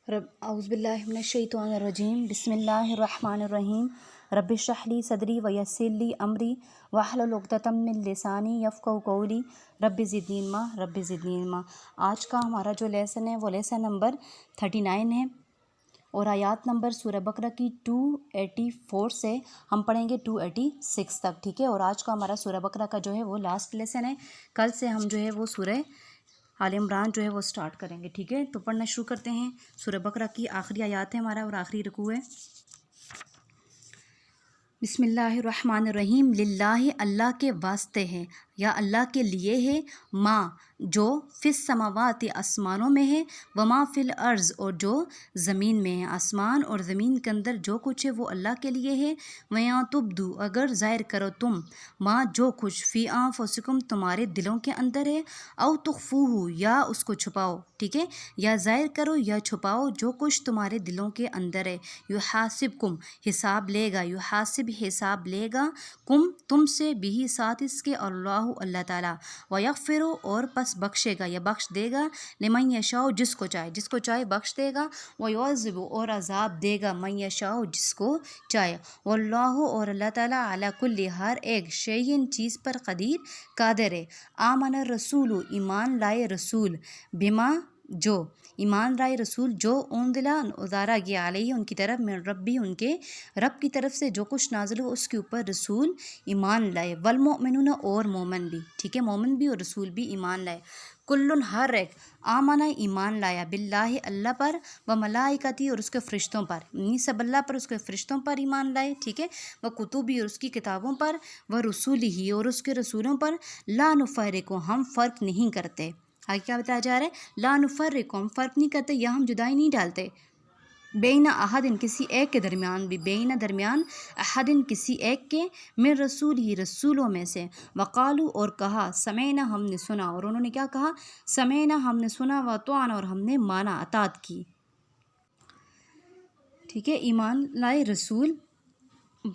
اعوذ باللہ من الشیطان الرجیم بسم اللہ الرحمن الرحیم رب اشرح لی صدری ویسر لی امری واحلل عقدۃ من لسانی یفقہوا قولی رب زدنی علما رب زدنی علما۔ آج کا ہمارا جو لیسن ہے وہ لیسن نمبر 39 ہے اور آیات نمبر سورہ بقرہ کی 284 سے ہم پڑھیں گے 286 تک، ٹھیک ہے۔ اور آج کا ہمارا سورہ بقرہ کا جو ہے وہ لاسٹ لیسن ہے، کل سے ہم جو ہے وہ سورہ آل عمران جو ہے وہ سٹارٹ کریں گے، ٹھیک ہے۔ تو پڑھنا شروع کرتے ہیں۔ سورہ بقرہ کی آخری آیات ہے ہمارا اور آخری رکوع ہے۔ بسم اللہ الرحمن الرحیم۔ للہ اللہ کے واسطے ہے یا اللہ کے لیے ہے، ما جو فی السماوات آسمانوں میں ہے، وما فی الارض اور جو زمین میں ہے، آسمان اور زمین کے اندر جو کچھ ہے وہ اللہ کے لیے ہے۔ وَيَا تُبْدُو اگر ظاہر کرو تم، ما جو کچھ فی انفسکم تمہارے دلوں کے اندر ہے، او تخفوہ یا اس کو چھپاؤ، ٹھیک ہے، یا ظاہر کرو یا چھپاؤ جو کچھ تمہارے دلوں کے اندر ہے، یحاسبکم حساب لے گا، یحاسب حساب لے گا، کم تم سے بھی ساتھ اس کے اللہ تعالیٰ، ویغفر اور پس بخشے گا یا بخش دے گا، لمن یشاء جس کو چاہے بخش دے گا، ویعذب اور عذاب دے گا من یشاء جس کو چاہے، واللہ اور اللہ تعالیٰ علی کل ہر ایک شیء چیز پر قدیر قادر ہے۔ آمن الرسول ایمان لائے رسول، بما جو ایمان لائے رسول جو انزلا اتارا گیا علیہ ان کی طرف، من ربی ان کے رب کی طرف سے جو کچھ نازل ہو اس کے اوپر رسول ایمان لائے، والمؤمنون اور مومن بھی، ٹھیک ہے، مومن بھی اور رسول بھی ایمان لائے، کلن ہر ایک آمنہ ایمان لایا، باللہ اللہ پر، و ملائکتی اور اس کے فرشتوں پر، سب اللہ پر اس کے فرشتوں پر ایمان لائے، ٹھیک ہے، و کتبی اور اس کی کتابوں پر، و رسولہ اور اس کے رسولوں پر، لا نفرق ہم فرق نہیں کرتے۔ آگے کیا بتایا جا رہا ہے؟ لا نفرق ہم فرق نہیں کرتے یا ہم جدائی نہیں ڈالتے، بین احدن کسی ایک کے درمیان بھی، بین درمیان احدن کسی ایک کے، من رسول ہی رسولوں میں سے، وقالو اور کہا، سمعنا ہم نے سنا، اور انہوں نے کیا کہا؟ سمعنا ہم نے سنا، واطعنا اور ہم نے مانا، اطاعت کی، ٹھیک ہے۔ ایمان لائے رسول،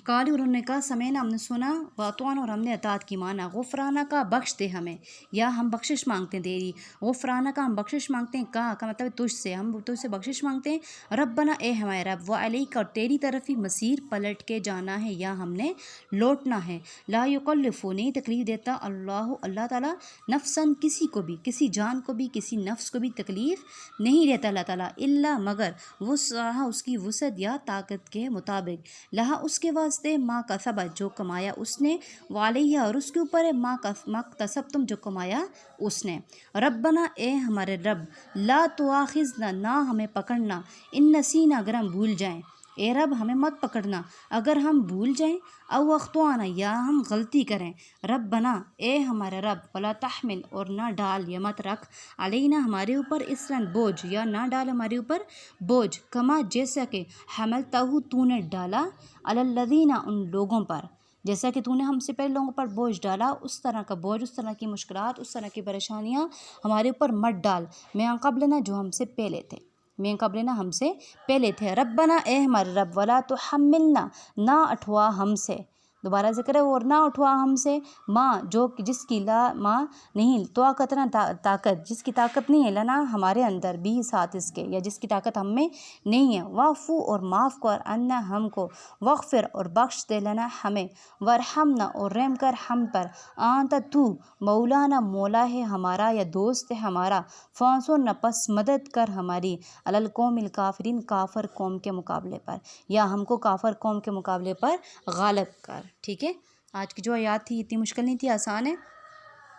قالو انہوں نے کہا، سمعنا ہم نے سنا، واطعنا اور ہم نے اطاعت کی، مانا، غفرانہ کا بخش دے ہمیں، یا ہم بخشش مانگتے ہیں تیری، غفرانہ کا ہم بخشش مانگتے ہیں، کا مطلب تجھ سے، ہم تجھ سے بخشش مانگتے ہیں، ربنا اے ہمارے رب، وعلیک اور تیری طرف ہی مصیر پلٹ کے جانا ہے یا ہم نے لوٹنا ہے، لا یکلف نہیں تکلیف دیتا اللہ تعالیٰ نفساً کسی کو بھی، کسی جان کو بھی، کسی نفس کو بھی تکلیف نہیں دیتا اللہ تعالیٰ، الا مگر وسعہا اس کی وسعت یا طاقت کے مطابق، لہا اس کے واسطے ما کسبت جو کمایا اس نے، وعلیہ اور اس کے اوپر ہے ما اکتسبتم جو کمایا اس نے، ربنا اے ہمارے رب، لا تواخذنا نہ ہمیں پکڑنا، ان نسینا اگر ہم بھول جائیں، اے رب ہمیں مت پکڑنا اگر ہم بھول جائیں، او اخطانا یا ہم غلطی کریں، ربنا اے ہمارے رب، ولا تحمل اور نہ ڈال یا مت رکھ، علینا ہمارے اوپر اسرن بوجھ یا نہ ڈال ہمارے اوپر بوجھ، کما جیسا کہ حملتہ تو نے ڈالا، علی الذین ان لوگوں پر، جیسا کہ تو نے ہم سے پہلے لوگوں پر بوجھ ڈالا، اس طرح کا بوجھ، اس طرح کی مشکلات، اس طرح کی پریشانیاں ہمارے اوپر مت ڈال، من قبلنا جو ہم سے پہلے تھے، من قبلنا ہم سے پہلے تھے، ربنا اے ہمارے رب، ولا تحملنا نہ اٹھوا ہم سے، دوبارہ ذکر ہے، اور نہ اٹھوا ہم سے، ماں جو جس کی لا ماں نہیں طاقت نہ طاقت، جس کی طاقت نہیں ہے، لنا ہمارے اندر بھی ساتھ اس کے، یا جس کی طاقت ہم میں نہیں ہے، واعفو اور معاف کر، عنا ہم کو، واغفر اور بخش دے، لنا ہمیں، وارحمنا اور رحم کر ہم پر، انت تو مولانا مولا ہے ہمارا یا دوست ہے ہمارا، فانصرنا پس مدد کر ہماری، علی القوم الکافرین کافر قوم کے مقابلے پر، یا ہم کو کافر قوم کے مقابلے پر غالب کر، ٹھیک ہے۔ آج کی جو آیات تھی اتنی مشکل نہیں تھی، آسان ہے۔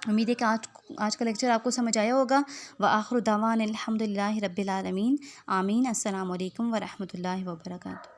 امید ہے کہ آج کا لیکچر آپ کو سمجھ آیا ہوگا۔ وآخر دعوانا الحمد للہ رب العالمین، آمین۔ السلام علیکم ورحمۃ اللہ وبرکاتہ۔